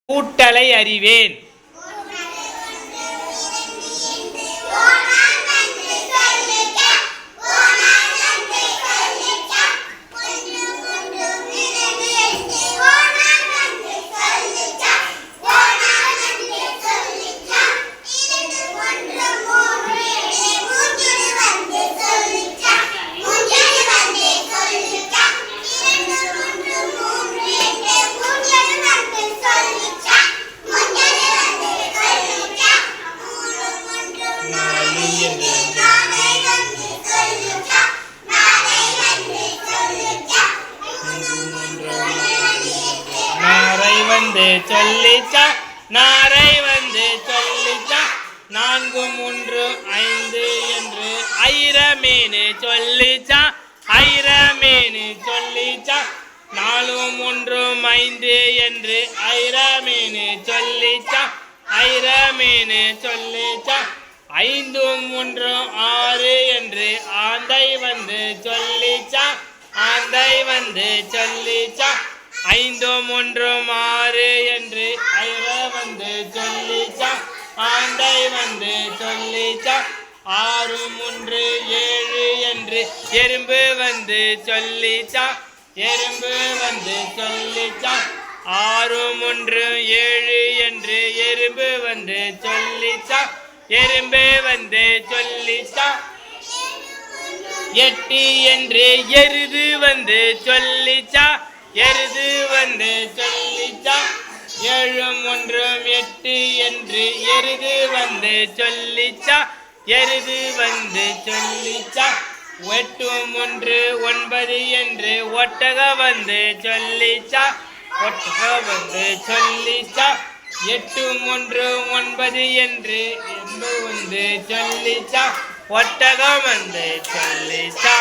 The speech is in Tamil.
கூட்டலை அறிவேன். நாரை வந்து சொல்லிச்சா, நாரை வந்து சொல்லிச்சா, 4 3 5 என்று ஐரமீனு சொல்லிச்சா, ஐரமீனு சொல்லிச்சா, 4 3 5 என்று ஐரமீனு சொல்லிச்சா, ஐரமீனு சொல்லிச்சா, 5 3 6 என்று ஆந்தை வந்து சொல்லிச்சா, ஆந்தை வந்து சொல்லிச்சா, 5 3 6 என்று ஐர வந்து சொல்லிச்சா, ஆந்தை வந்து சொல்லிச்சா, 6 3 7 என்று எறும்பு வந்து சொல்லிச்சா, எறும்பு வந்து சொல்லிச்சா, 6 3 7 என்று எறும்பு வந்து சொல்லிச்சா, எறும்பு வந்து சொல்லிச்சா, 8 என்று எருது வந்து சொல்லிச்சா, எருது வந்து சொல்லிச்சா, 7 3 8 என்று எருது வந்து சொல்லிச்சா, எருது வந்து சொல்லிச்சா, 8 3 9 என்று ஒட்டக வந்து சொல்லிச்சா, ஒட்டக வந்து சொல்லிச்சா, 8 3 9 என்று எறும்பு வந்து சொல்லிச்சா, ஒட்டகம் வந்து சொல்லிச்சா.